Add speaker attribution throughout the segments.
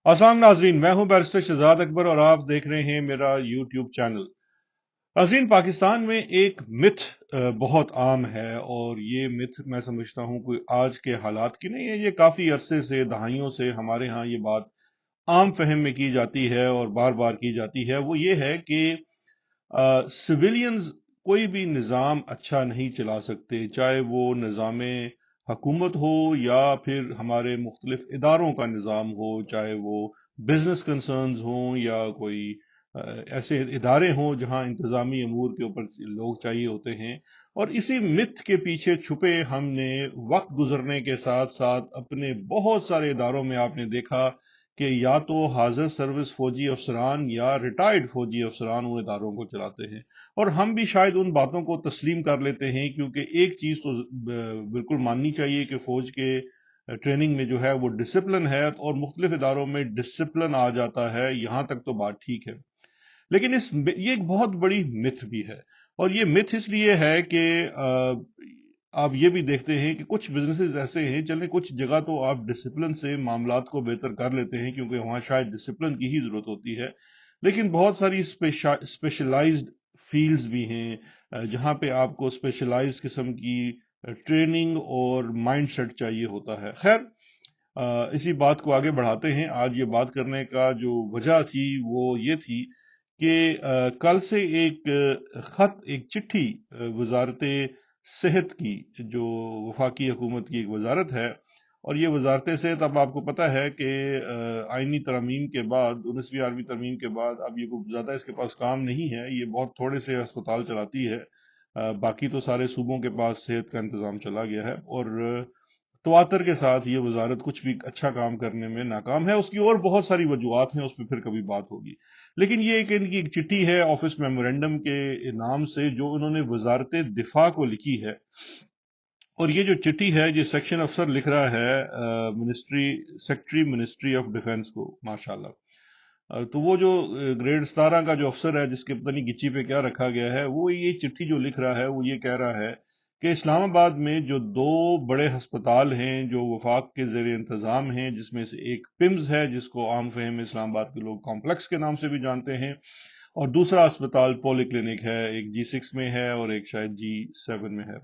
Speaker 1: अस्सलाम नाजरीन, मैं हूं बैरिस्टर शहजाद अकबर और आप देख रहे हैं मेरा यूट्यूब चैनल। नाजरीन, पाकिस्तान में एक मिथ बहुत आम है और ये मिथ मैं समझता हूं कोई आज के हालात की नहीं है। ये काफी अरसे से, दहाइयों से हमारे यहाँ ये बात आम फहम में की जाती है और बार बार की जाती है। वो ये है कि सिविलियंस कोई भी निज़ाम अच्छा नहीं चला सकते, चाहे वो निज़ाम हकूमत हो या फिर हमारे मुख्तलिफ इदारों का निज़ाम हो, चाहे वो बिजनेस कंसर्न्स हों या कोई ऐसे इदारे हों जहां इंतज़ामी अमूर के ऊपर लोग चाहिए होते हैं। और इसी मिथ के पीछे छुपे हमने वक्त गुजरने के साथ साथ अपने बहुत सारे इदारों में आपने देखा कि या तो हाजिर सर्विस फौजी अफसरान या रिटायर्ड फौजी अफसरान उन इदारों को चलाते हैं। और हम भी शायद उन बातों को तस्लीम कर लेते हैं, क्योंकि एक चीज तो बिल्कुल माननी चाहिए कि फौज के ट्रेनिंग में जो है वो डिसिप्लिन है और मुख्तलिफ इदारों में डिसिप्लिन आ जाता है, यहां तक तो बात ठीक है। लेकिन ये एक बहुत बड़ी मिथ भी है। और ये मिथ इसलिए है कि आप ये भी देखते हैं कि कुछ बिजनेसेस ऐसे हैं, चलें कुछ जगह तो आप डिसिप्लिन से मामलात को बेहतर कर लेते हैं क्योंकि वहां शायद डिसिप्लिन की ही जरूरत होती है। लेकिन बहुत सारी स्पेशलाइज्ड फील्ड्स भी हैं जहां पे आपको स्पेशलाइज्ड किस्म की ट्रेनिंग और माइंडसेट चाहिए होता है। खैर, इसी बात को आगे बढ़ाते हैं। आज ये बात करने का जो वजह थी वो ये थी कि कल से एक खत, एक चिट्ठी वजारत सेहत की, जो वफाकी हुकूमत की एक वजारत है, और ये वजारत सेहत, अब आपको पता है कि आइनी तरमीम के बाद, 19वीं आर्मी तरमीम के बाद अब ये कोई ज़्यादा इसके पास काम नहीं है। ये बहुत थोड़े से अस्पताल चलाती है। बाकी तो सारे सूबों के पास सेहत का इंतज़ाम चला गया है और तवातर के साथ ये वजारत कुछ भी अच्छा काम करने में नाकाम है। उसकी और बहुत सारी वजूहत हैं, उस पर फिर कभी बात होगी। लेकिन ये एक इनकी एक चिट्ठी है ऑफिस मेमोरेंडम के नाम से जो इन्होंने वजारत दिफा को लिखी है। और ये जो चिट्ठी है, ये सेक्शन अफसर लिख रहा है ministry, secretary ministry of defence को, माशाल्लाह। तो वो जो ग्रेड 17 का जो अफसर है, जिसके पता नहीं गिच्ची पे क्या रखा गया है, वो ये चिट्ठी जो लिख रहा है वो ये कह रहा है कि इस्लामाबाद में जो दो बड़े हस्पताल हैं जो वफाक के जेर इंतजाम हैं, जिसमें से एक पिम्स है जिसको आम फहम में इस्लामाबाद के लोग कॉम्प्लेक्स के नाम से भी जानते हैं, और दूसरा अस्पताल पॉली क्लिनिक है, एक G6 में है और एक शायद G7 में है।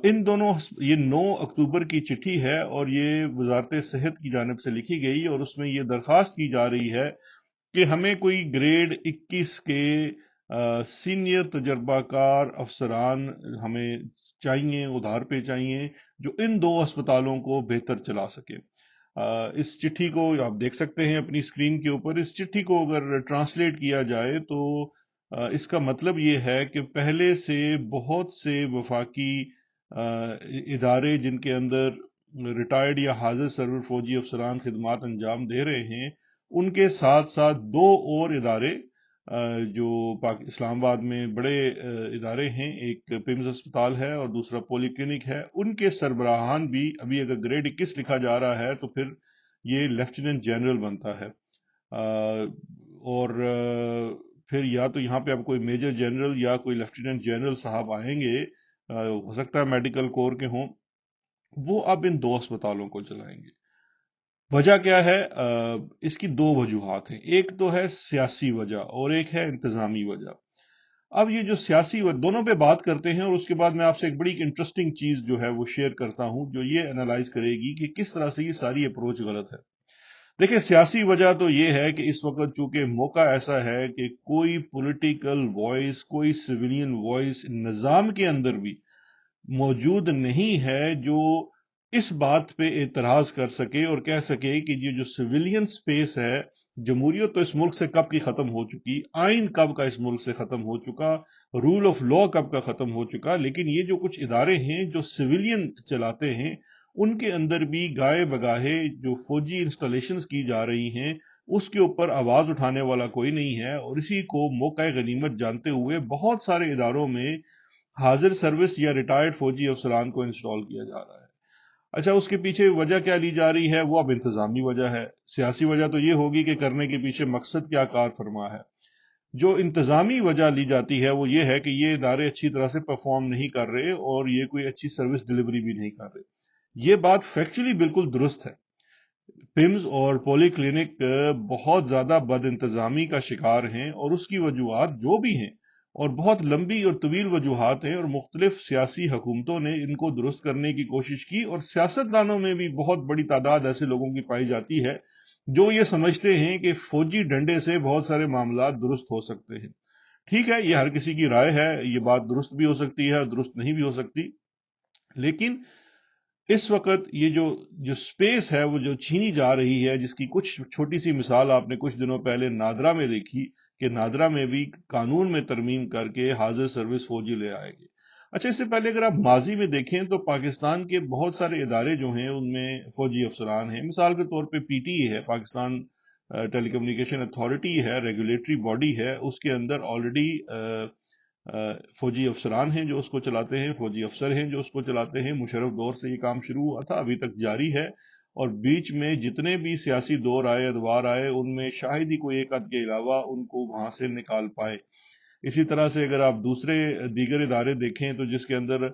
Speaker 1: इन दोनों, ये 9 अक्टूबर की चिट्ठी है और ये वजारत सेहत की जानिब से लिखी गई और उसमें ये दरख्वास्त की जा रही है कि हमें कोई ग्रेड 21 के सीनियर तजर्बाकार अफसरान हमें चाहिए, उधार पे चाहिए, जो इन दो अस्पतालों को बेहतर चला सके। इस चिट्ठी को आप देख सकते हैं अपनी स्क्रीन के ऊपर। इस चिट्ठी को अगर ट्रांसलेट किया जाए तो इसका मतलब ये है कि पहले से बहुत से वफाकी इदारे जिनके अंदर रिटायर्ड या हाजिर सर्वर फौजी अफसरान खिदमात अंजाम दे रहे हैं, उनके साथ साथ दो और इदारे जो इस्लामाबाद में बड़े इदारे हैं, एक पिम्स अस्पताल है और दूसरा पॉली क्लिनिक है, उनके सरबराहान भी, अभी अगर ग्रेड 21 लिखा जा रहा है तो फिर ये लेफ्टिनेंट जनरल बनता है। और फिर या तो यहाँ पे अब कोई मेजर जनरल या कोई लेफ्टिनेंट जनरल साहब आएंगे, हो सकता है मेडिकल कोर के हों, वो अब इन दो अस्पतालों को चलाएंगे। वजह क्या है? इसकी दो वजूहात हैं। एक तो है सियासी वजह और एक है इंतजामी वजह। अब ये जो सियासी वजह, दोनों पे बात करते हैं और उसके बाद मैं आपसे एक बड़ी इंटरेस्टिंग चीज जो है वो शेयर करता हूं, जो ये एनालाइज करेगी कि किस तरह से ये सारी अप्रोच गलत है। देखिए, सियासी वजह तो ये है कि इस वक्त चूंकि मौका ऐसा है कि कोई पॉलिटिकल वॉइस, कोई सिविलियन वॉइस निजाम के अंदर भी मौजूद नहीं है जो इस बात पे एतराज कर सके और कह सके कि ये जो सिविलियन स्पेस है, जमहूरियत तो इस मुल्क से कब की खत्म हो चुकी, आइन कब का इस मुल्क से खत्म हो चुका, रूल ऑफ लॉ कब का खत्म हो चुका, लेकिन ये जो कुछ इदारे हैं जो सिविलियन चलाते हैं, उनके अंदर भी गाए बगाहे जो फौजी इंस्टॉलेशंस की जा रही हैं, उसके ऊपर आवाज उठाने वाला कोई नहीं है। और इसी को मौका गनीमत जानते हुए बहुत सारे इदारों में हाजिर सर्विस या रिटायर्ड फौजी अफसरान को इंस्टॉल किया जा रहा है। अच्छा, उसके पीछे वजह क्या ली जा रही है? वो अब इंतजामी वजह है। सियासी वजह तो ये होगी कि करने के पीछे मकसद क्या कार फरमा है। जो इंतजामी वजह ली जाती है वो ये है कि ये इदारे अच्छी तरह से परफॉर्म नहीं कर रहे और ये कोई अच्छी सर्विस डिलीवरी भी नहीं कर रहे। ये बात फैक्चुअली बिल्कुल दुरुस्त है। पिम्स और पॉली क्लिनिक बहुत ज्यादा बद इंतजामी का शिकार हैं, और उसकी वजूहात जो भी हैं, और बहुत लंबी और तवील वजूहात हैं, और मुख्तलिफ सियासी हुकूमतों ने इनको दुरुस्त करने की कोशिश की, और सियासतदानों में भी बहुत बड़ी तादाद ऐसे लोगों की पाई जाती है जो ये समझते हैं कि फौजी डंडे से बहुत सारे मामला दुरुस्त हो सकते हैं। ठीक है, ये हर किसी की राय है, ये बात दुरुस्त भी हो सकती है, दुरुस्त नहीं भी हो सकती, लेकिन इस वक्त ये जो जो स्पेस है वो जो छीनी जा रही है, जिसकी कुछ छोटी सी मिसाल आपने कुछ दिनों पहले नादरा में देखी कि नादरा में भी कानून में तरमीम करके हाजिर सर्विस फौजी ले आएंगे। अच्छा, इससे पहले अगर आप माजी में देखें तो पाकिस्तान के बहुत सारे इदारे जो हैं उनमें फौजी अफसरान हैं। मिसाल के तौर पे पीटीए है, पाकिस्तान टेलीकम्युनिकेशन अथॉरिटी है, रेगुलेटरी बॉडी है, उसके अंदर ऑलरेडी फौजी अफसरान हैं जो उसको चलाते हैं, फौजी अफसर हैं जो उसको चलाते हैं। मुशर्रफ दौर से ये काम शुरू हुआ था, अभी तक जारी है, और बीच में जितने भी सियासी दौर आए, अदवार आए, उनमें शायद ही कोई एक आध के अलावा उनको वहां से निकाल पाए। इसी तरह से अगर आप दूसरे दीगर इदारे देखें तो जिसके अंदर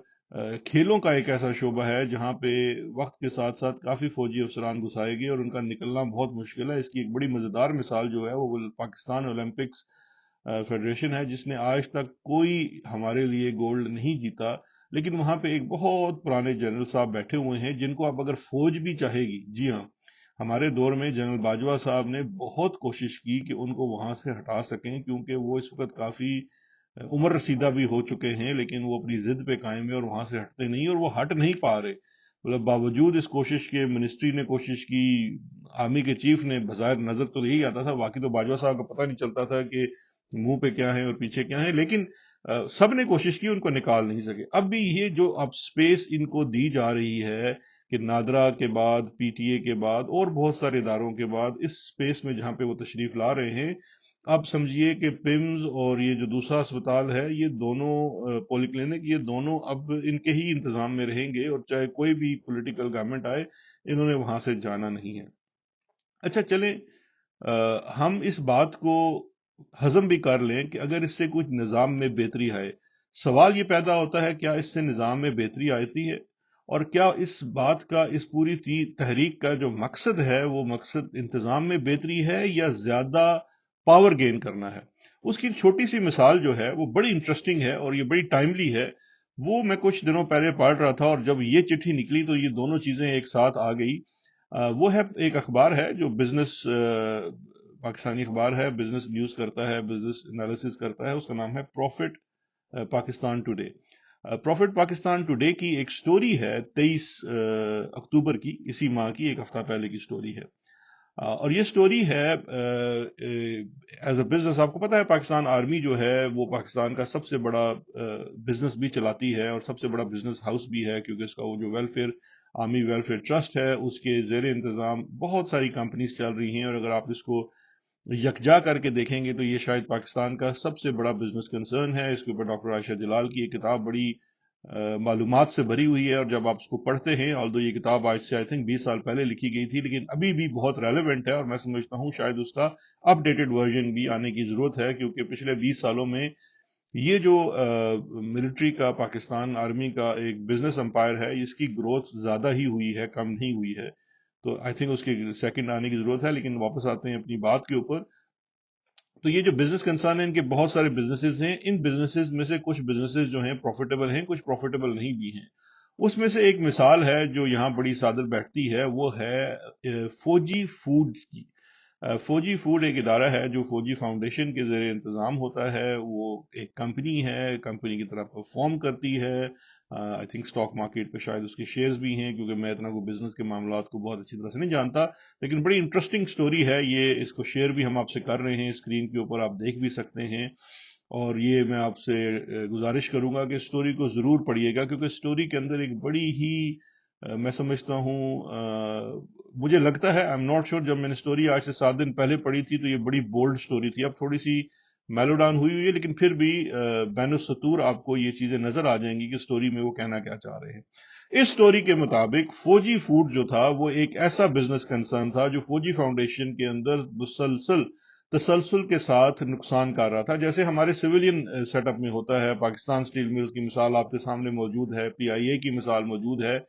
Speaker 1: खेलों का एक ऐसा शोबा है जहां पे वक्त के साथ साथ काफी फौजी अफसरान घुसाए गए और उनका निकलना बहुत मुश्किल है। इसकी एक बड़ी मजेदार मिसाल जो है वो पाकिस्तान ओलंपिक्स फेडरेशन है, जिसने आज तक कोई हमारे लिए गोल्ड नहीं जीता, लेकिन वहां पे एक बहुत पुराने जनरल साहब बैठे हुए हैं जिनको आप अगर फौज भी चाहेगी, जी हाँ, हमारे दौर में जनरल बाजवा साहब ने बहुत कोशिश की कि उनको वहां से हटा सकें, क्योंकि वो इस वक्त काफी उम्र रसीदा भी हो चुके हैं, लेकिन वो अपनी जिद पे कायम है और वहां से हटते नहीं, और वो हट नहीं पा रहे। मतलब बावजूद इस कोशिश के मिनिस्ट्री ने कोशिश की, आर्मी के चीफ ने, बाहर नजर तो यही आता था, बाकी तो बाजवा साहब को पता नहीं चलता था कि मुंह पे क्या है और पीछे क्या है, लेकिन सब ने कोशिश की, उनको निकाल नहीं सके। अब भी ये जो अब स्पेस इनको दी जा रही है कि नादरा के बाद, पीटीए के बाद और बहुत सारे इदारों के बाद इस स्पेस में जहां पे वो तशरीफ ला रहे हैं, अब समझिए कि पिम्स और ये जो दूसरा अस्पताल है, ये दोनों पॉलीक्लिनिक, ये दोनों अब इनके ही इंतजाम में रहेंगे, और चाहे कोई भी पॉलिटिकल गवर्नमेंट आए, इन्होंने वहां से जाना नहीं है। अच्छा, चलें हम इस बात को हजम भी कर लें कि अगर इससे कुछ निज़ाम में बेहतरी आए। सवाल ये पैदा होता है, क्या इससे निज़ाम में बेहतरी आती है, और क्या इस बात का, इस पूरी तहरीक का जो मकसद है वो मकसद इंतजाम में बेहतरी है या ज्यादा पावर गेन करना है। उसकी छोटी सी मिसाल जो है वो बड़ी इंटरेस्टिंग है और ये बड़ी टाइमली है। वो मैं कुछ दिनों पहले पढ़ रहा था, और जब ये चिट्ठी निकली तो ये दोनों चीजें एक साथ आ गई। वो है, एक अखबार है जो बिजनेस, पाकिस्तानी अखबार है, बिजनेस न्यूज करता है, बिजनेस एनालिसिस करता है, उसका नाम है profit Pakistan today. Profit Pakistan today की एक स्टोरी है 23 अक्टूबर की, इसी माह की, एक हफ्ता पहले की स्टोरी है। और ये स्टोरी है एज अ बिजनेस, आपको पता है पाकिस्तान आर्मी जो है वो पाकिस्तान का सबसे बड़ा बिजनेस भी चलाती है और सबसे बड़ा बिजनेस हाउस भी है, क्योंकि इसका वो जो वेलफेयर, आर्मी वेलफेयर ट्रस्ट है, उसके जेर इंतजाम बहुत सारी कंपनीज चल रही हैं। और अगर आप इसको यकजा करके देखेंगे तो ये शायद पाकिस्तान का सबसे बड़ा बिजनेस कंसर्न है। इसके ऊपर डॉक्टर आयशा जलाल की एक किताब बड़ी मालूमात से भरी हुई है, और जब आप उसको पढ़ते हैं, ऑल्दो ये किताब आज से आई थिंक 20 साल पहले लिखी गई थी, लेकिन अभी भी बहुत रेलेवेंट है, और मैं समझता हूँ शायद उसका अपडेटेड वर्जन भी आने की जरूरत है, क्योंकि पिछले 20 सालों में ये जो मिलिट्री का, पाकिस्तान आर्मी का एक बिजनेस एम्पायर है, इसकी ग्रोथ ज्यादा ही हुई है, कम नहीं हुई है। तो आई थिंक उसकी सेकंड आने की जरूरत है। लेकिन वापस आते हैं अपनी बात के ऊपर। तो ये जो बिजनेस कंसर्न है, इनके बहुत सारे बिजनेसेस हैं। इन बिजनेसेस में से कुछ बिजनेसेस जो हैं प्रॉफिटेबल हैं, कुछ प्रॉफिटेबल नहीं भी हैं। उसमें से एक मिसाल है जो यहां बड़ी सादर बैठती है, वो है फौजी फूड्स की। फौजी फूड एक इदारा है जो फौजी फाउंडेशन के ज़रिए इंतज़ाम होता है। वो एक कंपनी है, कंपनी की तरह परफॉर्म करती है। आई थिंक स्टॉक मार्केट पे शायद उसके शेयर्स भी हैं, क्योंकि मैं इतना को बिजनेस के मामलात को बहुत अच्छी तरह से नहीं जानता, लेकिन बड़ी इंटरेस्टिंग स्टोरी है ये। इसको शेयर भी हम आपसे कर रहे हैं, स्क्रीन के ऊपर आप देख भी सकते हैं। और ये मैं आपसे गुजारिश करूंगा कि स्टोरी को ज़रूर पढ़िएगा, क्योंकि स्टोरी के अंदर एक बड़ी ही मैं समझता हूँ, मुझे लगता है, आई एम नॉट श्योर, जब मैंने स्टोरी आज से 7 दिन पहले पढ़ी थी तो ये बड़ी बोल्ड स्टोरी थी। अब थोड़ी सी मेलोडाउन हुई हुई है, लेकिन फिर भी बैन सतूर आपको ये चीजें नजर आ जाएंगी कि स्टोरी में वो कहना क्या चाह रहे हैं। इस स्टोरी के मुताबिक फौजी फूड जो था वो एक ऐसा बिजनेस कंसर्न था जो फौजी फाउंडेशन के अंदर मुसलसल तसलसल के साथ नुकसान कर रहा था। जैसे हमारे सिविलियन सेटअप में होता है, पाकिस्तान स्टील मिल्स की मिसाल आपके सामने मौजूद है, पीआईए की मिसाल मौजूद है,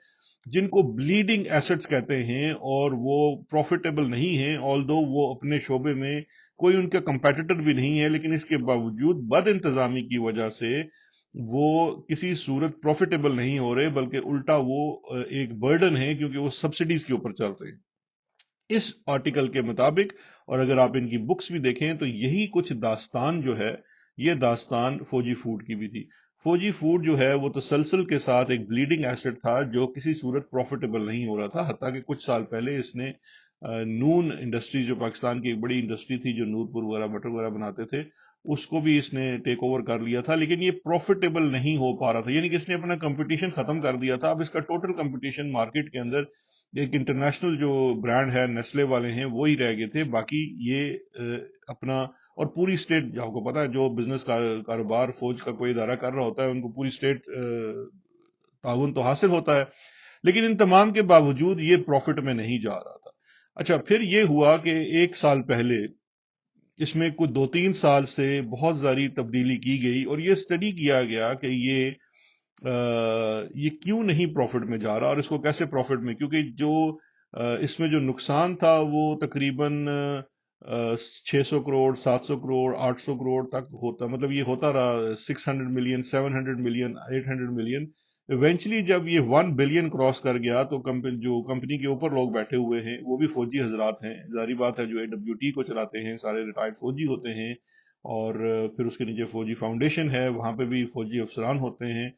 Speaker 1: जिनको ब्लीडिंग एसेट्स कहते हैं और वो प्रॉफिटेबल नहीं हैं, ऑल्दो वो अपने शोबे में कोई उनका कंपेटिटर भी नहीं है, लेकिन इसके बावजूद बद इंतजामी की वजह से वो किसी सूरत प्रॉफिटेबल नहीं हो रहे, बल्कि उल्टा वो एक बर्डन है, क्योंकि वो सब्सिडीज के ऊपर चलते हैं इस आर्टिकल के मुताबिक। और अगर आप इनकी बुक्स भी देखें तो यही कुछ दास्तान जो है, ये दास्तान फौजी फूड की भी थी। फौजी फूड जो है वो तसलसल के साथ एक ब्लीडिंग एसेट था जो किसी सूरत प्रॉफिटेबल नहीं हो रहा था, हत्ता कि कुछ साल पहले इसने नून इंडस्ट्री, जो पाकिस्तान की एक बड़ी इंडस्ट्री थी जो नूरपुर वगैरह बटर वगैरह बनाते थे, उसको भी इसने टेक ओवर कर लिया था, लेकिन ये प्रॉफिटेबल नहीं हो पा रहा था, यानी कि इसने अपना कंपटीशन खत्म कर दिया था। अब इसका टोटल कंपटीशन मार्केट के अंदर एक इंटरनेशनल जो ब्रांड है नेस्ले वाले हैं वो ही रह गए थे, बाकी ये अपना, और पूरी स्टेट, आपको पता है जो बिजनेस कारोबार फौज का कोई इदारा कर रहा होता है उनको पूरी स्टेट ताउन तो हासिल होता है, लेकिन इन तमाम के बावजूद ये प्रॉफिट में नहीं जा रहा था। अच्छा, फिर ये हुआ कि एक साल पहले इसमें कुछ 2-3 साल से बहुत सारी तब्दीली की गई और ये स्टडी किया गया कि ये क्यों नहीं प्रॉफिट में जा रहा और इसको कैसे प्रॉफिट में, क्योंकि जो इसमें जो नुकसान था वो तकरीबन 600 करोड़, 700 करोड़, 800 करोड़ तक होता, मतलब ये होता रहा 600 मिलियन, 700 मिलियन, 800 मिलियन। इवेंचुअली जब ये 1 बिलियन क्रॉस कर गया तो जो कंपनी के ऊपर लोग बैठे हुए हैं वो भी फौजी हजरात हैं, जारी बात है, जो AWT को चलाते हैं सारे रिटायर्ड फौजी होते हैं, और फिर उसके नीचे फौजी फाउंडेशन है, वहां पे भी फौजी अफसरान होते हैं।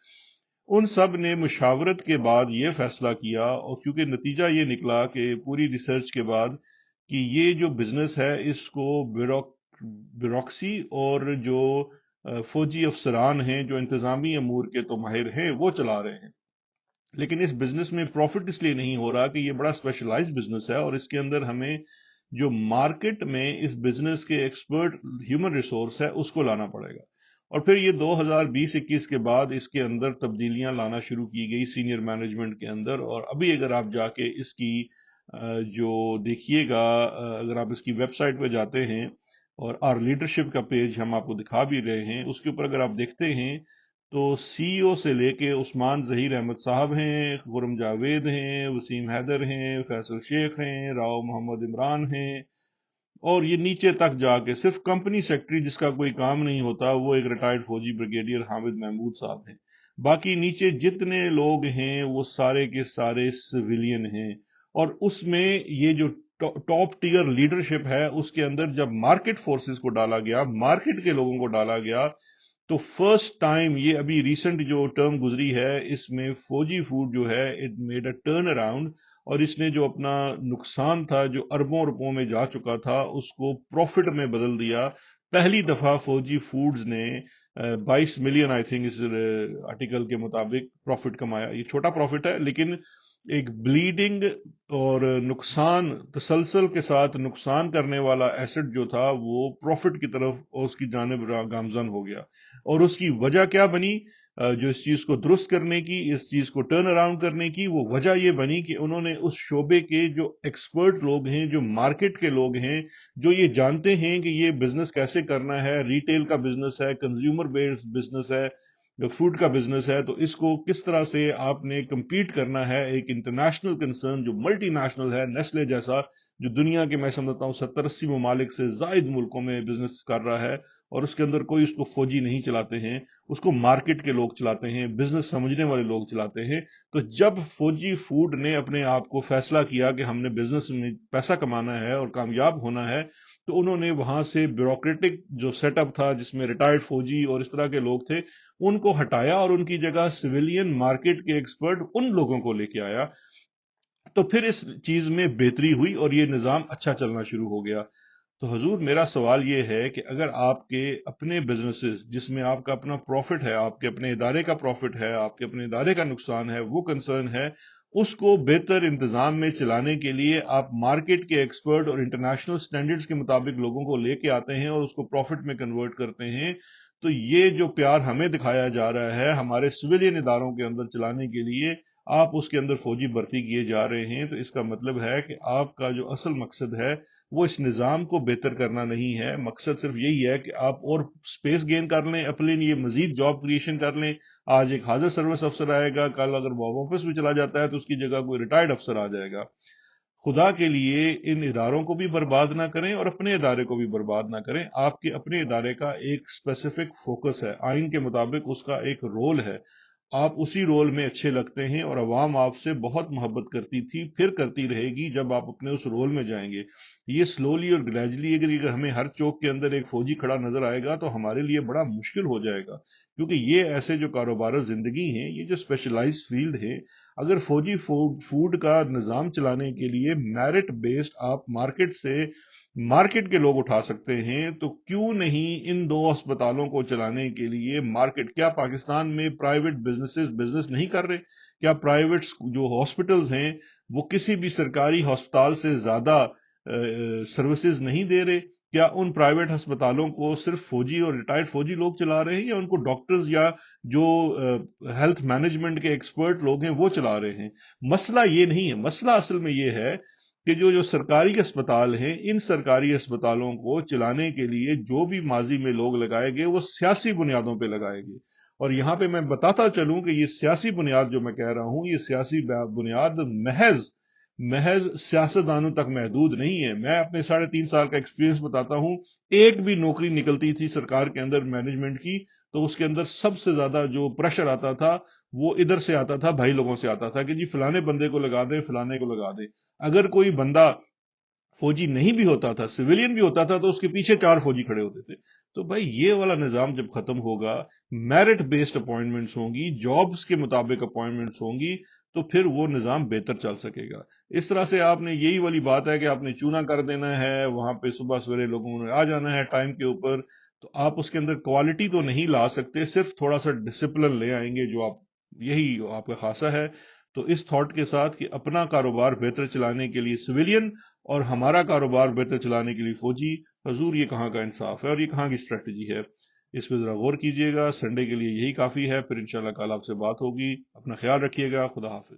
Speaker 1: उन सब ने मुशावरत के बाद ये फैसला किया, और क्योंकि नतीजा ये निकला कि पूरी रिसर्च के बाद कि ये जो बिजनेस है इसको ब्यूरोक्सी और जो फौजी अफसरान हैं जो इंतजामी अमूर के तो माहिर हैं वो चला रहे हैं, लेकिन इस बिजनेस में प्रॉफिट इसलिए नहीं हो रहा कि ये बड़ा स्पेशलाइज्ड बिजनेस है और इसके अंदर हमें जो मार्केट में इस बिजनेस के एक्सपर्ट ह्यूमन रिसोर्स है उसको लाना पड़ेगा। और फिर ये 2020-21 के बाद इसके अंदर तब्दीलियां लाना शुरू की गई सीनियर मैनेजमेंट के अंदर, और अभी अगर आप जाके इसकी जो देखिएगा, अगर आप इसकी वेबसाइट पे जाते हैं और आर लीडरशिप का पेज हम आपको दिखा भी रहे हैं, उसके ऊपर अगर आप देखते हैं तो सीईओ से लेके उस्मान जहीर अहमद साहब हैं, खुरम जावेद हैं, वसीम हैदर हैं, फैसल शेख हैं, राव मोहम्मद इमरान हैं, और ये नीचे तक जाके सिर्फ कंपनी सेक्रेटरी जिसका कोई काम नहीं होता वो एक रिटायर्ड फौजी ब्रिगेडियर हामिद महमूद साहब हैं। बाकी नीचे जितने लोग हैं वो सारे के सारे सिविलियन हैं, और उसमें ये जो टॉप टीयर लीडरशिप है उसके अंदर जब मार्केट फोर्सेस को डाला गया, मार्केट के लोगों को डाला गया, तो फर्स्ट टाइम ये अभी रिसेंट जो टर्म गुजरी है इसमें फौजी फूड जो है it made a turn around, और इसने जो अपना नुकसान था जो अरबों रुपयों में जा चुका था उसको प्रॉफिट में बदल दिया। पहली दफा फौजी फूड्स ने 22 मिलियन आई थिंक इस आर्टिकल के मुताबिक प्रॉफिट कमाया। ये छोटा प्रॉफिट है, लेकिन एक ब्लीडिंग और नुकसान, तसलसल के साथ नुकसान करने वाला एसेट जो था वो प्रॉफिट की तरफ उसकी जानिब गामजन हो गया। और उसकी वजह क्या बनी? जो इस चीज को दुरुस्त करने की, इस चीज को टर्न अराउंड करने की, वो वजह ये बनी कि उन्होंने उस शोबे के जो एक्सपर्ट लोग हैं, जो मार्केट के लोग हैं, जो ये जानते हैं कि ये बिजनेस कैसे करना है, रिटेल का बिजनेस है, कंज्यूमर बेस्ड बिजनेस है, जो फूड का बिजनेस है, तो इसको किस तरह से आपने compete करना है एक इंटरनेशनल कंसर्न जो मल्टी नेशनल है, नेस्ले जैसा, जो दुनिया के मैं समझता हूँ 70-80 ममालिक से जायद मुल्कों में बिजनेस कर रहा है, और उसके अंदर कोई उसको फौजी नहीं चलाते हैं, उसको मार्केट के लोग चलाते हैं, बिजनेस समझने वाले लोग चलाते हैं। तो जब फौजी फूड ने अपने आप को फैसला किया कि हमने बिजनेस में पैसा कमाना है और कामयाब होना है, तो उन्होंने वहां से ब्यूरोक्रेटिक जो सेटअप था जिसमें रिटायर्ड फौजी और इस तरह के लोग थे उनको हटाया और उनकी जगह सिविलियन मार्केट के एक्सपर्ट उन लोगों को लेके आया। तो फिर इस चीज में बेहतरी हुई और ये निजाम अच्छा चलना शुरू हो गया। तो हजूर, मेरा सवाल ये है कि अगर आपके अपने बिजनेसेस जिसमें आपका अपना प्रॉफिट है, आपके अपने इदारे का प्रॉफिट है, आपके अपने इदारे का नुकसान है, वो कंसर्न है, उसको बेहतर इंतजाम में चलाने के लिए आप मार्केट के एक्सपर्ट और इंटरनेशनल स्टैंडर्ड्स के मुताबिक लोगों को लेके आते हैं और उसको प्रॉफिट में कन्वर्ट करते हैं, तो ये जो प्यार हमें दिखाया जा रहा है हमारे सिविलियन इदारों के अंदर चलाने के लिए, आप उसके अंदर फौजी भर्ती किए जा रहे हैं, तो इसका मतलब है कि आपका जो असल मकसद है وہ اس نظام کو بہتر کرنا نہیں ہے. مقصد صرف یہی ہے کہ آپ اور سپیس گین کر لیں اپنے لیے، مزید جاب کریشن کر لیں. آج ایک حاضر سروس افسر آئے گا، کل اگر وہ آفس میں چلا جاتا ہے تو اس کی جگہ کوئی ریٹائرڈ افسر آ جائے گا. خدا کے لیے ان اداروں کو بھی برباد نہ کریں اور اپنے ادارے کو بھی برباد نہ کریں. آپ کے اپنے ادارے کا ایک اسپیسیفک فوکس ہے، آئین کے مطابق اس کا ایک رول ہے. آپ اسی رول میں اچھے لگتے ہیں اور عوام آپ سے بہت محبت کرتی تھی، پھر کرتی رہے گی جب آپ اپنے اس رول میں جائیں گے. یہ سلولی اور گریجولی اگر ہمیں ہر چوک کے اندر ایک فوجی کھڑا نظر آئے گا تو ہمارے لیے بڑا مشکل ہو جائے گا، کیونکہ یہ ایسے جو کاروبار زندگی ہیں، یہ جو اسپیشلائز فیلڈ ہے، اگر فوجی فوڈ کا نظام چلانے کے لیے میرٹ بیسڈ آپ مارکیٹ کے لوگ اٹھا سکتے ہیں، تو کیوں نہیں ان دو اسپتالوں کو چلانے کے لیے مارکیٹ؟ کیا پاکستان میں پرائیویٹ بزنس نہیں کر رہے؟ کیا پرائیویٹ جو ہاسپٹلز ہیں وہ کسی بھی سرکاری ہسپتال سے زیادہ سروسز نہیں دے رہے؟ کیا ان پرائیویٹ ہسپتالوں کو صرف فوجی اور ریٹائرڈ فوجی لوگ چلا رہے ہیں، یا ان کو ڈاکٹرز یا جو ہیلتھ مینجمنٹ کے ایکسپرٹ لوگ ہیں وہ چلا رہے ہیں؟ مسئلہ یہ نہیں ہے. مسئلہ اصل میں یہ ہے کہ جو سرکاری اسپتال ہیں، ان سرکاری اسپتالوں کو چلانے کے لیے جو بھی ماضی میں لوگ لگائے گئے وہ سیاسی بنیادوں پہ لگائے گئے. اور یہاں پہ میں بتاتا چلوں کہ یہ سیاسی بنیاد جو میں کہہ رہا ہوں، یہ سیاسی بنیاد محض سیاستدانوں تک محدود نہیں ہے. میں اپنے 3.5 سال کا ایکسپیرینس بتاتا ہوں. ایک بھی نوکری نکلتی تھی سرکار کے اندر مینجمنٹ کی تو اس کے اندر سب سے زیادہ جو پریشر آتا تھا وہ ادھر سے آتا تھا، بھائی لوگوں سے آتا تھا کہ جی فلانے بندے کو لگا دیں، فلانے کو لگا دیں. اگر کوئی بندہ فوجی نہیں بھی ہوتا تھا، سویلین بھی ہوتا تھا، تو اس کے پیچھے 4 فوجی کھڑے ہوتے تھے. تو بھائی یہ والا نظام جب ختم ہوگا، میرٹ بیسڈ اپوائنٹمنٹس ہوں گی، جابز کے مطابق اپوائنٹمنٹس ہوں گی، تو پھر وہ نظام بہتر چل سکے گا. اس طرح سے آپ نے یہی والی بات ہے کہ آپ نے چونا کر دینا ہے، وہاں پہ صبح سویرے لوگوں نے آ جانا ہے ٹائم کے اوپر، تو آپ اس کے اندر کوالٹی تو نہیں لا سکتے، صرف تھوڑا سا ڈسپلن لے آئیں گے جو یہی آپ کا خاصہ ہے. تو اس تھاٹ کے ساتھ کہ اپنا کاروبار بہتر چلانے کے لیے سویلین اور ہمارا کاروبار بہتر چلانے کے لیے فوجی، حضور یہ کہاں کا انصاف ہے اور یہ کہاں کی اسٹریٹجی ہے؟ اس پہ ذرا غور کیجئے گا. سنڈے کے لیے یہی کافی ہے، پھر انشاءاللہ کل آپ سے بات ہوگی. اپنا خیال رکھیے گا. خدا حافظ.